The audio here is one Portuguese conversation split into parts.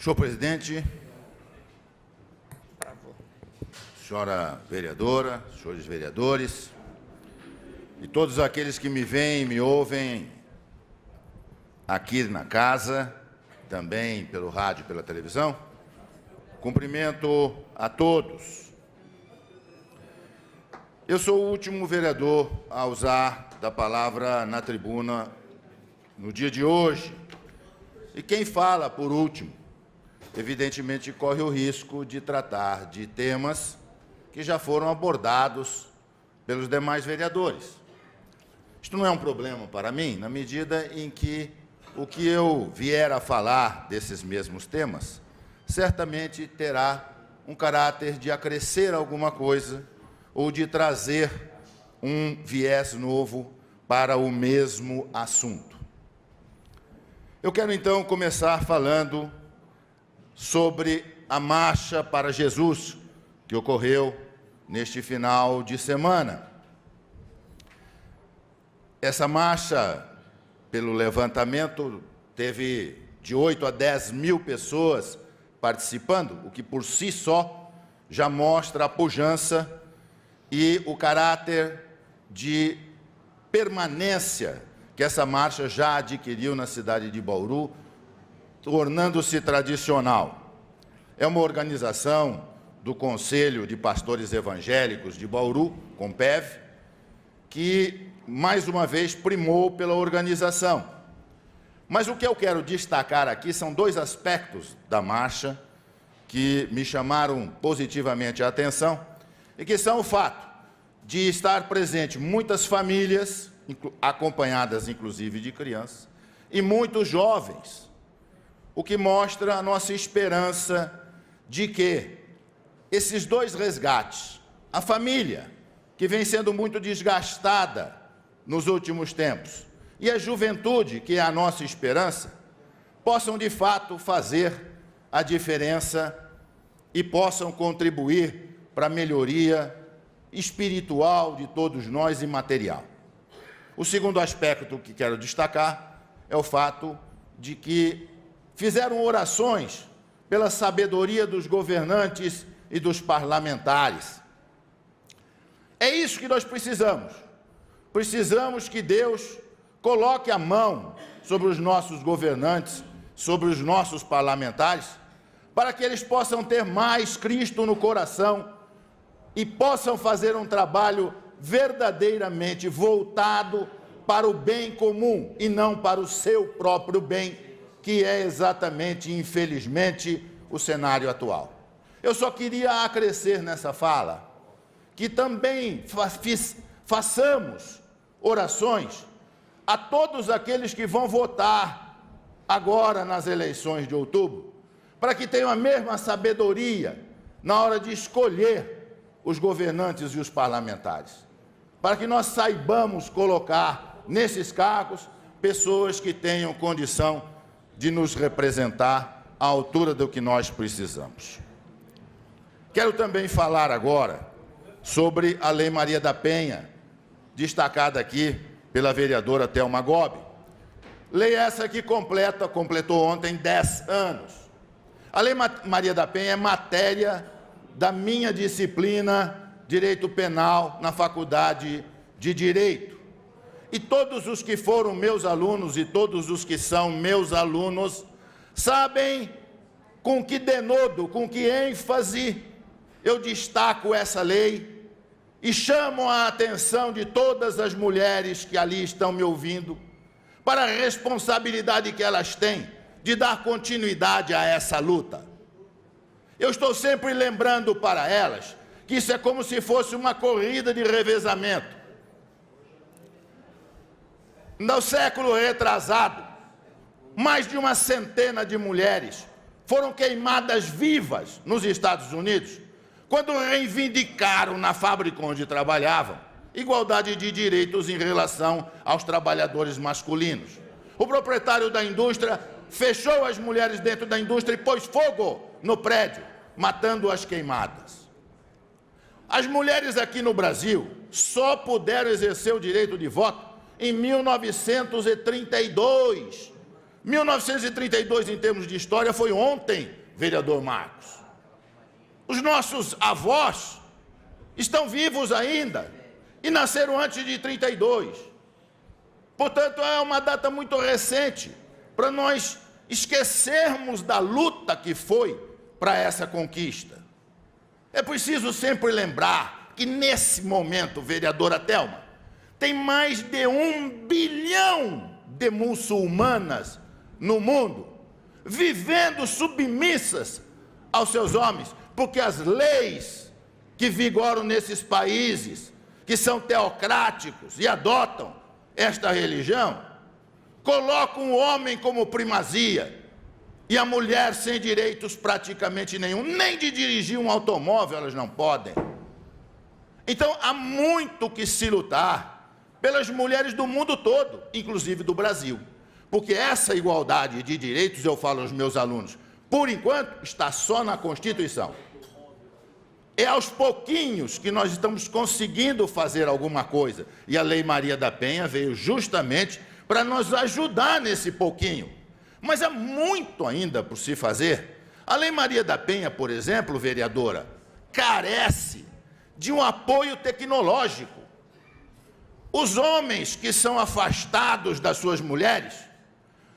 Senhor presidente, senhora vereadora, senhores vereadores e todos aqueles que me veem e me ouvem aqui na casa, também pelo rádio e pela televisão, cumprimento a todos. Eu sou o último vereador a usar da palavra na tribuna no dia de hoje. E quem fala por último, evidentemente, corre o risco de tratar de temas que já foram abordados pelos demais vereadores. Isto não é um problema para mim, na medida em que o que eu vier a falar desses mesmos temas certamente terá um caráter de acrescer alguma coisa ou de trazer um viés novo para o mesmo assunto. Eu quero, então, começar falando sobre a Marcha para Jesus, que ocorreu neste final de semana. Essa marcha, pelo levantamento, teve de 8 a 10 mil pessoas participando, o que por si só já mostra a pujança e o caráter de permanência que essa marcha já adquiriu na cidade de Bauru, tornando-se tradicional. É uma organização do Conselho de Pastores Evangélicos de Bauru, CONPEV, que, mais uma vez, primou pela organização. Mas o que eu quero destacar aqui são dois aspectos da marcha que me chamaram positivamente a atenção e que são o fato de estar presente muitas famílias, acompanhadas inclusive de crianças, e muitos jovens, o que mostra a nossa esperança de que esses dois resgates, a família, que vem sendo muito desgastada nos últimos tempos, e a juventude, que é a nossa esperança, possam de fato fazer a diferença e possam contribuir para a melhoria espiritual de todos nós e material. O segundo aspecto que quero destacar é o fato de que fizeram orações pela sabedoria dos governantes e dos parlamentares. É isso que nós precisamos. Precisamos que Deus coloque a mão sobre os nossos governantes, sobre os nossos parlamentares, para que eles possam ter mais Cristo no coração e possam fazer um trabalho verdadeiramente voltado para o bem comum e não para o seu próprio bem, que é exatamente, infelizmente, o cenário atual. Eu só queria acrescer nessa fala que também façamos orações a todos aqueles que vão votar agora nas eleições de outubro, para que tenham a mesma sabedoria na hora de escolher os governantes e os parlamentares, para que nós saibamos colocar nesses cargos pessoas que tenham condição de nos representar à altura do que nós precisamos. Quero também falar agora sobre a Lei Maria da Penha, destacada aqui pela vereadora Thelma Gobi. Lei essa que completou ontem 10 anos. A Lei Maria da Penha é matéria da minha disciplina Direito Penal na Faculdade de Direito. E todos os que foram meus alunos e todos os que são meus alunos sabem com que denodo, com que ênfase eu destaco essa lei e chamo a atenção de todas as mulheres que ali estão me ouvindo para a responsabilidade que elas têm de dar continuidade a essa luta. Eu estou sempre lembrando para elas que isso é como se fosse uma corrida de revezamento. No século retrasado, mais de uma centena de mulheres foram queimadas vivas nos Estados Unidos, quando reivindicaram na fábrica onde trabalhavam igualdade de direitos em relação aos trabalhadores masculinos. O proprietário da indústria fechou as mulheres dentro da indústria e pôs fogo no prédio, matando-as queimadas. As mulheres aqui no Brasil só puderam exercer o direito de voto em 1932, 1932, em termos de história, foi ontem, vereador Marcos. Os nossos avós estão vivos ainda e nasceram antes de 32. Portanto, é uma data muito recente para nós esquecermos da luta que foi para essa conquista. É preciso sempre lembrar que, nesse momento, vereadora Thelma, tem mais de 1 bilhão de muçulmanas no mundo, vivendo submissas aos seus homens, porque as leis que vigoram nesses países, que são teocráticos e adotam esta religião, colocam o homem como primazia e a mulher sem direitos praticamente nenhum, nem de dirigir um automóvel elas não podem. Então há muito que se lutar pelas mulheres do mundo todo, inclusive do Brasil, porque essa igualdade de direitos, eu falo aos meus alunos, por enquanto está só na Constituição. É aos pouquinhos que nós estamos conseguindo fazer alguma coisa, e a Lei Maria da Penha veio justamente para nos ajudar nesse pouquinho. Mas há muito ainda por se fazer. A Lei Maria da Penha, por exemplo, vereadora, carece de um apoio tecnológico. Os homens que são afastados das suas mulheres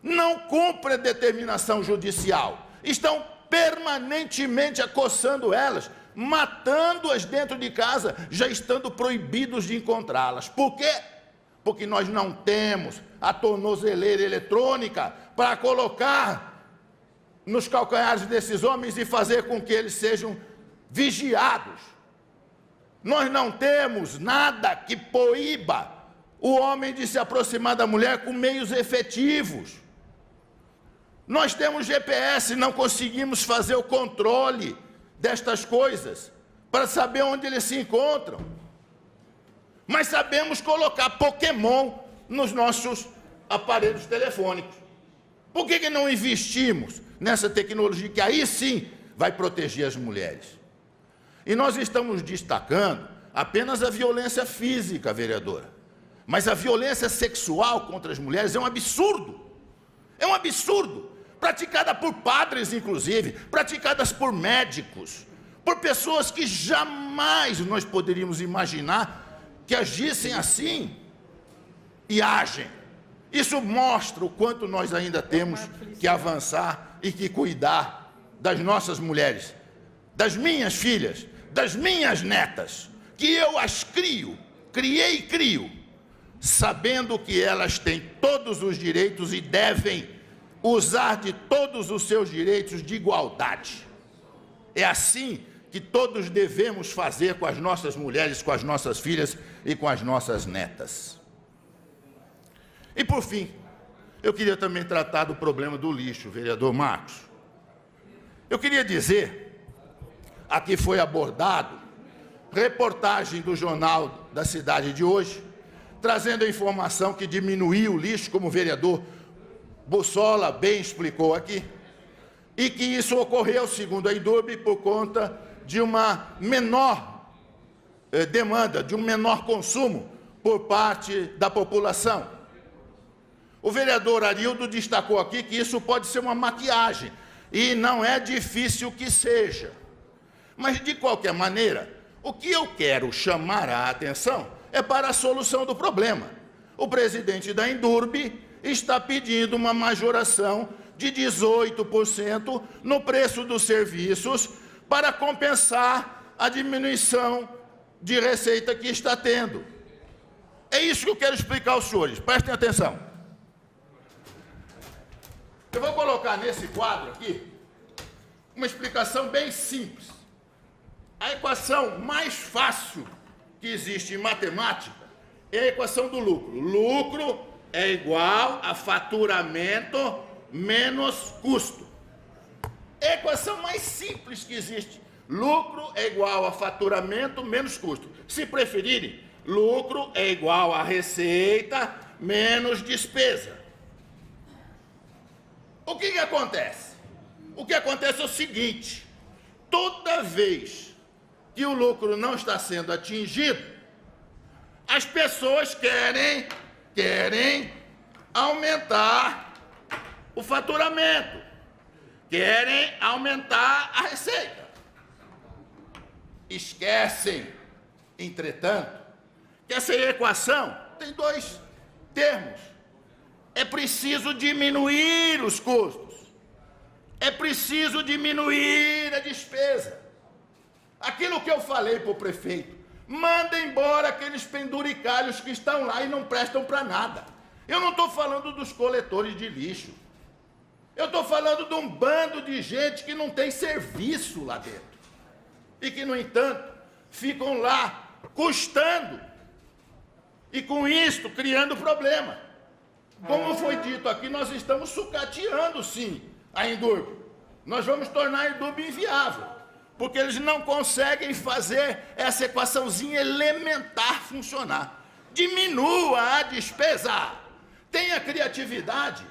não cumprem a determinação judicial, estão permanentemente acossando elas, matando-as dentro de casa, já estando proibidos de encontrá-las. Por quê? Porque nós não temos a tornozeleira eletrônica para colocar nos calcanhares desses homens e fazer com que eles sejam vigiados. Nós não temos nada que proíba o homem de se aproximar da mulher com meios efetivos. Nós temos GPS, não conseguimos fazer o controle destas coisas para saber onde eles se encontram. Mas sabemos colocar Pokémon nos nossos aparelhos telefônicos. Por que não investimos nessa tecnologia que aí sim vai proteger as mulheres? E nós estamos destacando apenas a violência física, vereadora. Mas a violência sexual contra as mulheres é um absurdo. É um absurdo. Praticada por padres, inclusive, praticadas por médicos, por pessoas que jamais nós poderíamos imaginar que agissem assim e agem. Isso mostra o quanto nós ainda temos que avançar e que cuidar das nossas mulheres, das minhas filhas, das minhas netas, que eu as criei e crio, sabendo que elas têm todos os direitos e devem usar de todos os seus direitos de igualdade. É assim que todos devemos fazer com as nossas mulheres, com as nossas filhas e com as nossas netas. E por fim, eu queria também tratar do problema do lixo, vereador Marcos. Eu queria dizer, aqui foi abordado, reportagem do Jornal da Cidade de hoje, trazendo a informação que diminuiu o lixo, como o vereador Bussola bem explicou aqui, e que isso ocorreu, segundo a Indurb, por conta de uma menor demanda, de um menor consumo por parte da população. O vereador Arildo destacou aqui que isso pode ser uma maquiagem, e não é difícil que seja. Mas, de qualquer maneira, o que eu quero chamar a atenção é para a solução do problema. O presidente da Indurb está pedindo uma majoração de 18% no preço dos serviços para compensar a diminuição de receita que está tendo. É isso que eu quero explicar aos senhores, prestem atenção. Eu vou colocar nesse quadro aqui uma explicação bem simples. A equação mais fácil que existe em matemática é a equação do lucro. Lucro é igual a faturamento menos custo. É a equação mais simples que existe. Lucro é igual a faturamento menos custo. Se preferirem, lucro é igual a receita menos despesa. O que acontece? O que acontece é o seguinte: toda vez que o lucro não está sendo atingido, as pessoas querem aumentar o faturamento, querem aumentar a receita. Esquecem, entretanto, que essa equação tem dois termos. É preciso diminuir os custos. É preciso diminuir a despesa. Aquilo que eu falei para o prefeito, manda embora aqueles penduricalhos que estão lá e não prestam para nada. Eu não estou falando dos coletores de lixo. Eu estou falando de um bando de gente que não tem serviço lá dentro. E que, no entanto, ficam lá custando. E com isto, criando problema. Como foi dito aqui, nós estamos sucateando, sim, a Endurbe. Nós vamos tornar a Endurbe inviável. Porque eles não conseguem fazer essa equaçãozinha elementar funcionar. Diminua a despesa. Tenha criatividade.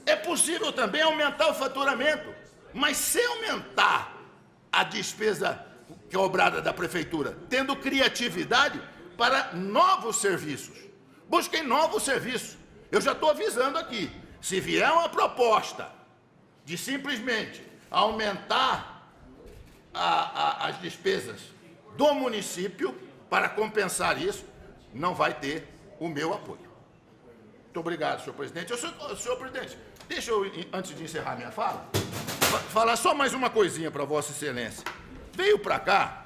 É possível também aumentar o faturamento, mas se aumentar a despesa cobrada da prefeitura, tendo criatividade para novos serviços. Busquem novos serviços. Eu já estou avisando aqui, se vier uma proposta de simplesmente aumentar as despesas do município para compensar isso, não vai ter o meu apoio. Muito obrigado, senhor presidente. Senhor presidente, deixa eu, antes de encerrar minha fala, falar só mais uma coisinha para Vossa Excelência. Veio para cá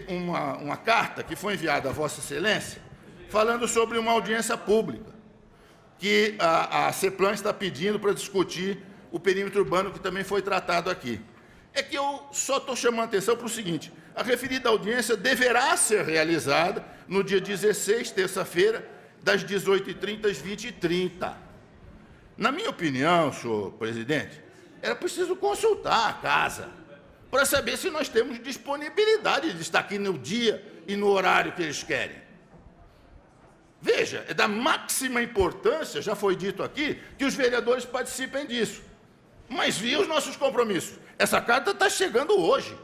uma carta que foi enviada a Vossa Excelência falando sobre uma audiência pública que a CEPLAN está pedindo para discutir o perímetro urbano, que também foi tratado aqui. É que eu só estou chamando a atenção para o seguinte: a referida audiência deverá ser realizada no dia 16, terça-feira, das 18h30 às 20h30. Na minha opinião, senhor presidente, era preciso consultar a casa para saber se nós temos disponibilidade de estar aqui no dia e no horário que eles querem. Veja, é da máxima importância, já foi dito aqui, que os vereadores participem disso. Mas vi os nossos compromissos. Essa carta está chegando hoje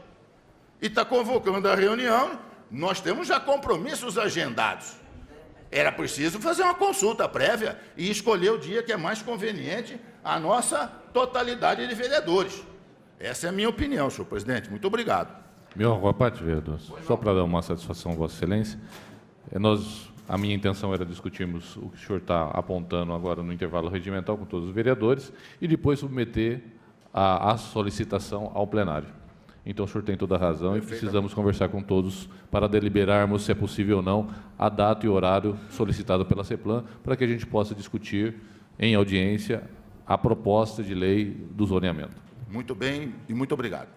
e está convocando a reunião. Nós temos já compromissos agendados. Era preciso fazer uma consulta prévia e escolher o dia que é mais conveniente à nossa totalidade de vereadores. Essa é a minha opinião, senhor presidente. Muito obrigado. Boa parte, vereador. Só para dar uma satisfação, Vossa Excelência, a minha intenção era discutirmos o que o senhor está apontando agora no intervalo regimental com todos os vereadores e depois submeter a solicitação ao plenário. Então, o senhor tem toda a razão e precisamos conversar com todos para deliberarmos, se é possível ou não, a data e o horário solicitado pela CEPLAN para que a gente possa discutir em audiência a proposta de lei do zoneamento. Muito bem e muito obrigado.